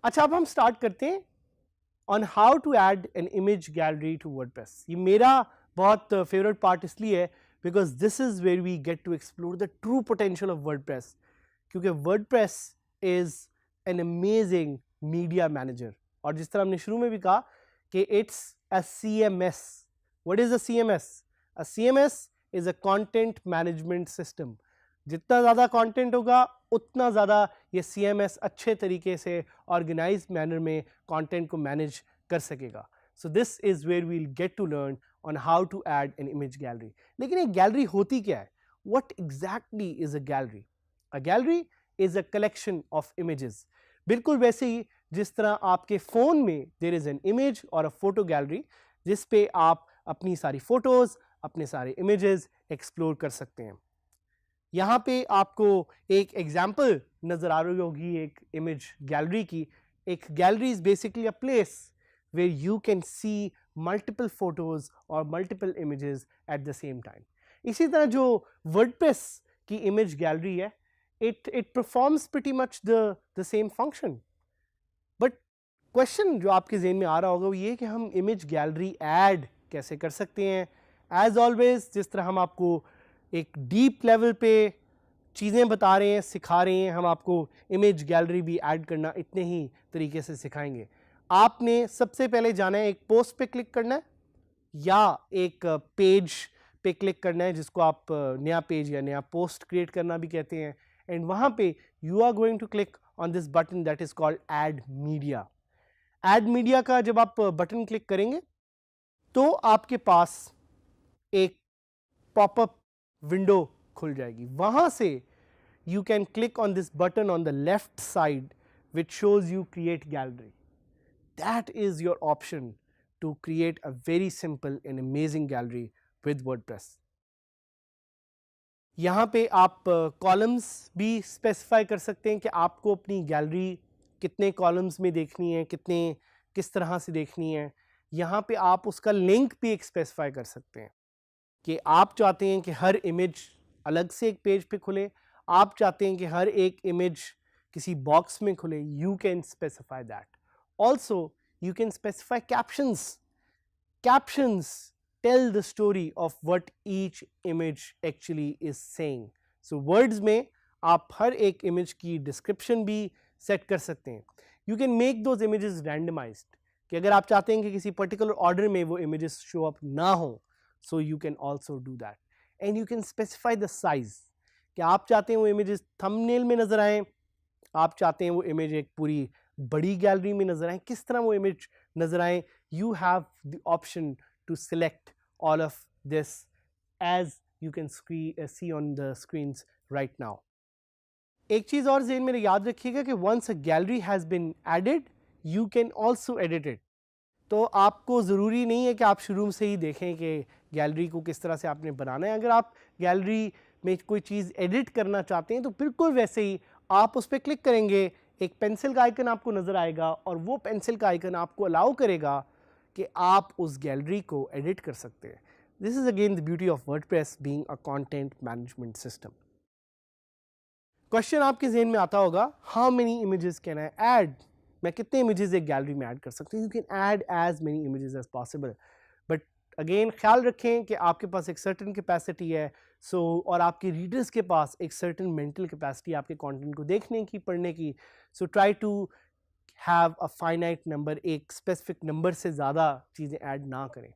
अच्छा, अब हम स्टार्ट करते हैं on how to add an image gallery to WordPress. ये मेरा बहुत फेवरेट पार्ट इसलिए है because this is where we get to explore the true potential of WordPress, क्योंकि WordPress is an amazing media manager. और जिस तरह हमने शुरू में भी कहा कि it's a CMS। What is a CMS? A CMS is a content management system. जितना ज़्यादा कंटेंट होगा उतना ज़्यादा ये CMS अच्छे तरीके से ऑर्गेनाइज मैनर में कंटेंट को मैनेज कर सकेगा। So this is where we'll get to learn on how to add an image gallery. लेकिन एक गैलरी होती क्या है? What exactly is a gallery? A gallery is a collection of images. बिल्कुल वैसे ही जिस तरह आपके फ़ोन में देयर इज़ एन इमेज और अ फोटो गैलरी जिस पे आप अपनी सारी फ़ोटोज़, अपने सारे इमेजेस एक्सप्लोर कर सकते हैं। यहाँ पे आपको एक एग्जाम्पल नज़र आ रही होगी एक इमेज गैलरी की। एक gallery is basically a place where you can see multiple photos और multiple images at the same time. इसी तरह जो वर्डप्रेस की इमेज गैलरी है, it performs pretty much the same function. But question जो आपके ज़हन में आ रहा होगा वो ये कि हम इमेज गैलरी ऐड कैसे कर सकते हैं। एज ऑलवेज जिस तरह हम आपको एक डीप लेवल पे चीज़ें बता रहे हैं, सिखा रहे हैं, हम आपको इमेज गैलरी भी ऐड करना इतने ही तरीके से सिखाएंगे। आपने सबसे पहले जाना है, एक पोस्ट पे क्लिक करना है या एक पेज पे क्लिक करना है जिसको आप नया पेज या नया पोस्ट क्रिएट करना भी कहते हैं। एंड वहाँ पे you are going to click on this button that is called add media. Add media का जब आप बटन क्लिक करेंगे तो आपके पास एक पॉपअप विंडो खुल जाएगी। वहां से you can click on this button on the left side which shows you create gallery. That is your option to create a very simple and amazing gallery with WordPress. यहाँ पे आप columns भी specify कर सकते हैं कि आपको अपनी गैलरी कितने कॉलम्स में देखनी है, किस तरह से देखनी है। यहाँ पे आप उसका लिंक भी एक स्पेसिफाई कर सकते हैं कि आप चाहते हैं कि हर इमेज अलग से एक पेज पे खुले, आप चाहते हैं कि हर एक इमेज किसी बॉक्स में खुले। You can specify that. Also you can specify captions. Captions tell the story of what each image actually is saying. So words में आप हर एक इमेज की डिस्क्रिप्शन भी सेट कर सकते हैं। You can make those images randomised कि अगर आप चाहते हैं कि किसी पर्टिकुलर ऑर्डर में वो इमेजेस शो अप ना हो, so you can also do that. And you can specify the size कि आप चाहते हैं वो इमेजेस थंबनेल में नजर आए, आप चाहते हैं वो इमेज एक पूरी बड़ी गैलरी में नजर आए, किस तरह वो इमेज नजर आए। You have the option to select all of this as you can see on the screens right now. एक चीज और ज़हन में याद रखिएगा कि once a gallery has been added you can also edit it. तो आपको ज़रूरी नहीं है कि आप शुरू से ही देखें कि गैलरी को किस तरह से आपने बनाना है। अगर आप गैलरी में कोई चीज़ एडिट करना चाहते हैं तो बिल्कुल वैसे ही आप उस पर क्लिक करेंगे, एक पेंसिल का आइकन आपको नज़र आएगा और वो पेंसिल का आइकन आपको अलाउ करेगा कि आप उस गैलरी को एडिट कर सकते हैं। This is again the beauty of WordPress being a content management system. Question आपके जहन में आता होगा, how many images can I add? मैं कितने इमेजेस एक गैलरी में ऐड कर सकती हूँ? You can add as many images as possible, but again ख्याल रखें कि आपके पास एक सर्टेन कैपेसिटी है। सो और आपके रीडर्स के पास एक सर्टेन मेंटल कैपेसिटी आपके कंटेंट को देखने की, पढ़ने की। So try to have a finite number, एक स्पेसिफिक नंबर से ज़्यादा चीज़ें ऐड ना करें।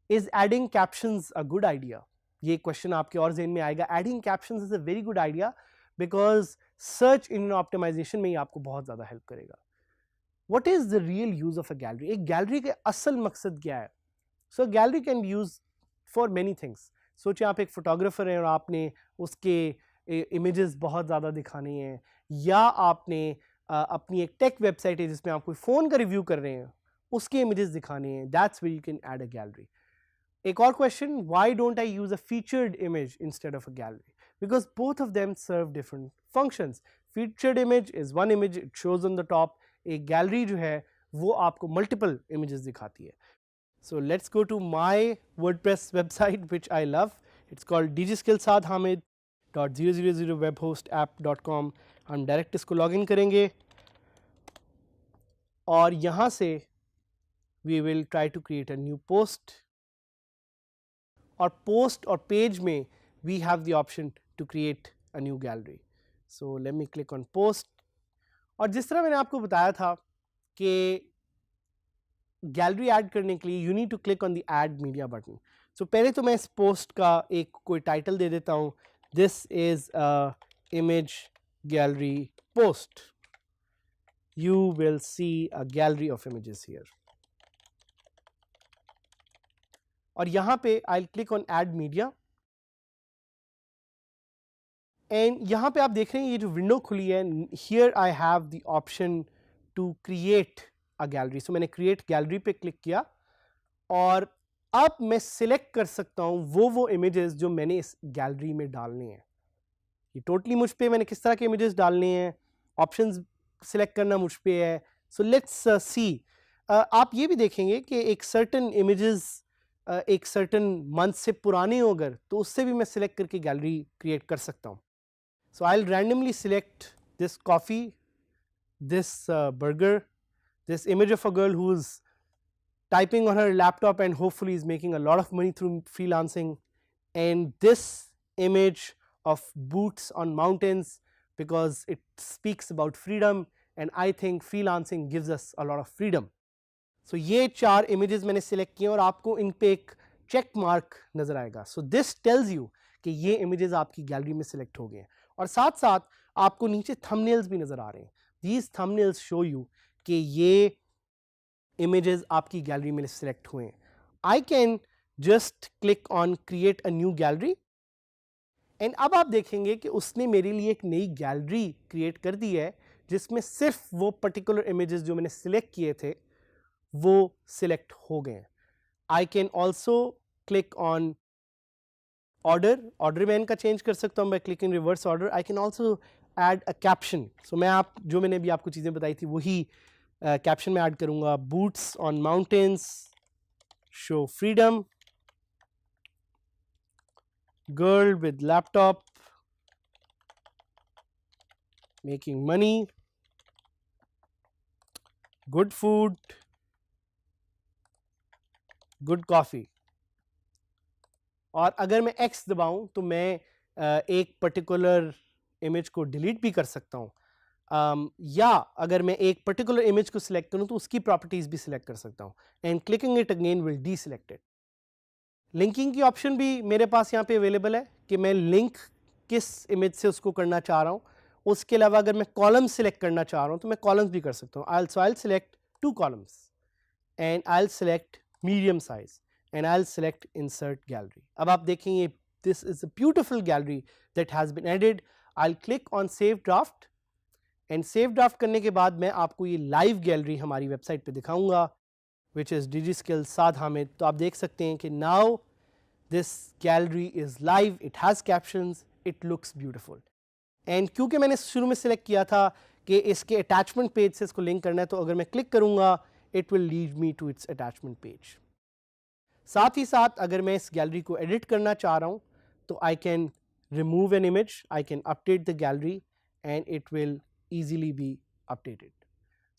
Is adding captions a good idea? ये क्वेश्चन आपके और जहन में आएगा। Adding captions is a very good idea because search engine optimisation में ही आपको बहुत ज़्यादा हेल्प करेगा। What is the real use of a gallery? एक गैलरी के असल मकसद क्या है? So a gallery can be used for many things. सोचिए आप एक फोटोग्राफर हैं और आपने उसके इमेजेस बहुत ज़्यादा दिखाने हैं, या आपने अपनी एक टेक वेबसाइट है जिसमें आप कोई फ़ोन का रिव्यू कर रहे हैं, उसके इमेजेस दिखाने हैं। That's where you can add a gallery. एक और question, why don't I use a featured image instead of a gallery? Because both of them serve different functions. Featured image is one image, it shows on the top. एक gallery जो है वो आपको multiple images दिखाती है. So let's go to my WordPress website which I love. It's called dgskillsadhamid.000webhostapp.com. हम direct इसको login करेंगे और यहाँ से we will try to create a new post. और पोस्ट और पेज में we have the option to create a new gallery. So let me click on post. और जिस तरह मैंने आपको बताया था कि गैलरी ऐड करने के लिए you need to click on the add media button. So पहले तो मैं इस पोस्ट का एक कोई टाइटल दे देता हूँ, this is a image gallery post. You will see a gallery of images here. और यहाँ पे आई click on add media and यहाँ पे आप देख रहे हैं ये जो विंडो खुली है, here I have the option to create a gallery. So मैंने क्रिएट गैलरी पे क्लिक किया और अब मैं सिलेक्ट कर सकता हूँ वो इमेजेस जो मैंने इस गैलरी में डालने हैं. ये टोटली मुझ पे मैंने किस तरह के इमेजेस डालने हैं, ऑप्शंस सिलेक्ट करना मुझ पे है. So let's see. आप ये भी देखेंगे कि एक सर्टन इमेजेस एक सर्टन मंथ से पुराने हो अगर तो उससे भी मैं सिलेक्ट करके गैलरी क्रिएट कर सकता हूँ. So I will randomly select this coffee, this burger, this image of a girl who's typing on her laptop and hopefully is making a lot of money through freelancing, and this image of boots on mountains because it speaks about freedom and I think freelancing gives us a lot of freedom. So ये 4 images मैंने select किए और आपको इन पे एक check mark नजर आएगा. So this tells you कि ये images आपकी गैलरी में select हो गए हैं और साथ साथ आपको नीचे thumbnails भी नजर आ रहे हैं. These thumbnails show you कि ये इमेजेस आपकी गैलरी में सिलेक्ट हुए हैं. I can just click on create a new gallery and अब आप देखेंगे कि उसने मेरे लिए एक नई गैलरी क्रिएट कर दी है जिसमें सिर्फ वो पर्टिकुलर इमेजेस जो मैंने सिलेक्ट किए थे वो सिलेक्ट हो गए हैं. I can also click on order मैं इनका चेंज कर सकता हूँ by clicking reverse order. I can also add a caption. So मैं जो मैंने अभी आपको चीज़ें बताई थी वही कैप्शन में ऐड करूंगा. Boots on mountains show freedom, girl with laptop making money, good food, good coffee. और अगर मैं X दबाऊं तो मैं एक पर्टिकुलर इमेज को डिलीट भी कर सकता हूं. या अगर मैं एक पर्टिकुलर इमेज को सिलेक्ट करूं तो उसकी प्रॉपर्टीज भी सिलेक्ट कर सकता हूं and clicking it again will deselect it. Linking की ऑप्शन भी मेरे पास यहाँ पे अवेलेबल है कि मैं लिंक किस इमेज से उसको करना चाह रहा हूँ. उसके अलावा अगर मैं कॉलम सिलेक्ट करना चाह रहा हूँ तो मैं कॉलम्स भी कर सकता हूँ. I select 2 columns and I select medium size and I select insert gallery. अब आप देखेंगे this is a beautiful gallery that has been added. I click on save draft and save draft करने के बाद मैं आपको ये लाइव गैलरी हमारी वेबसाइट पे दिखाऊंगा विच इज़ DigiSkillSaad Hamid. तो आप देख सकते हैं कि now this gallery is live, it has captions, it looks beautiful. And क्योंकि मैंने शुरू में सिलेक्ट किया था कि इसके अटैचमेंट पेज से इसको लिंक करना है तो अगर मैं क्लिक करूंगा it will lead me to its attachment page. साथ ही साथ अगर मैं इस गैलरी को एडिट करना चाह रहा हूँ तो I can remove an image, I can update the gallery and it will easily be updated.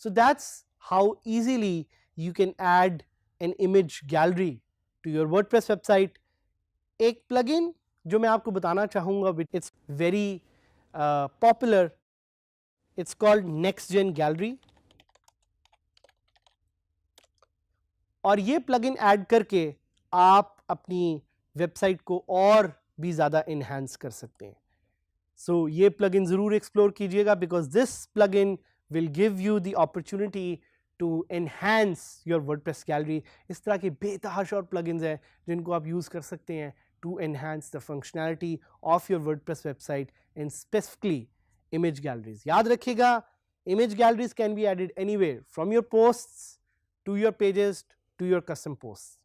So that's how easily you can add an image gallery to your WordPress website. एक plugin जो मैं आपको बताना चाहूँगा, it's very popular, it's called NextGen Gallery. और ये plugin add करके आप अपनी वेबसाइट को और भी ज़्यादा enhance कर सकते हैं. So ये plugin ज़रूर एक्सप्लोर कीजिएगा because this plugin will give you the opportunity to enhance your WordPress gallery. इस तरह के बेतहाशा और plugins हैं जिनको आप यूज़ कर सकते हैं to enhance the functionality of your WordPress website and specifically image galleries. याद रखिएगा image galleries can be added anywhere from your posts to your pages to your custom posts.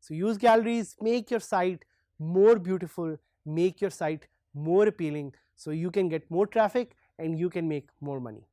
So use galleries, make your site more beautiful, make your site more appealing, so you can get more traffic and you can make more money.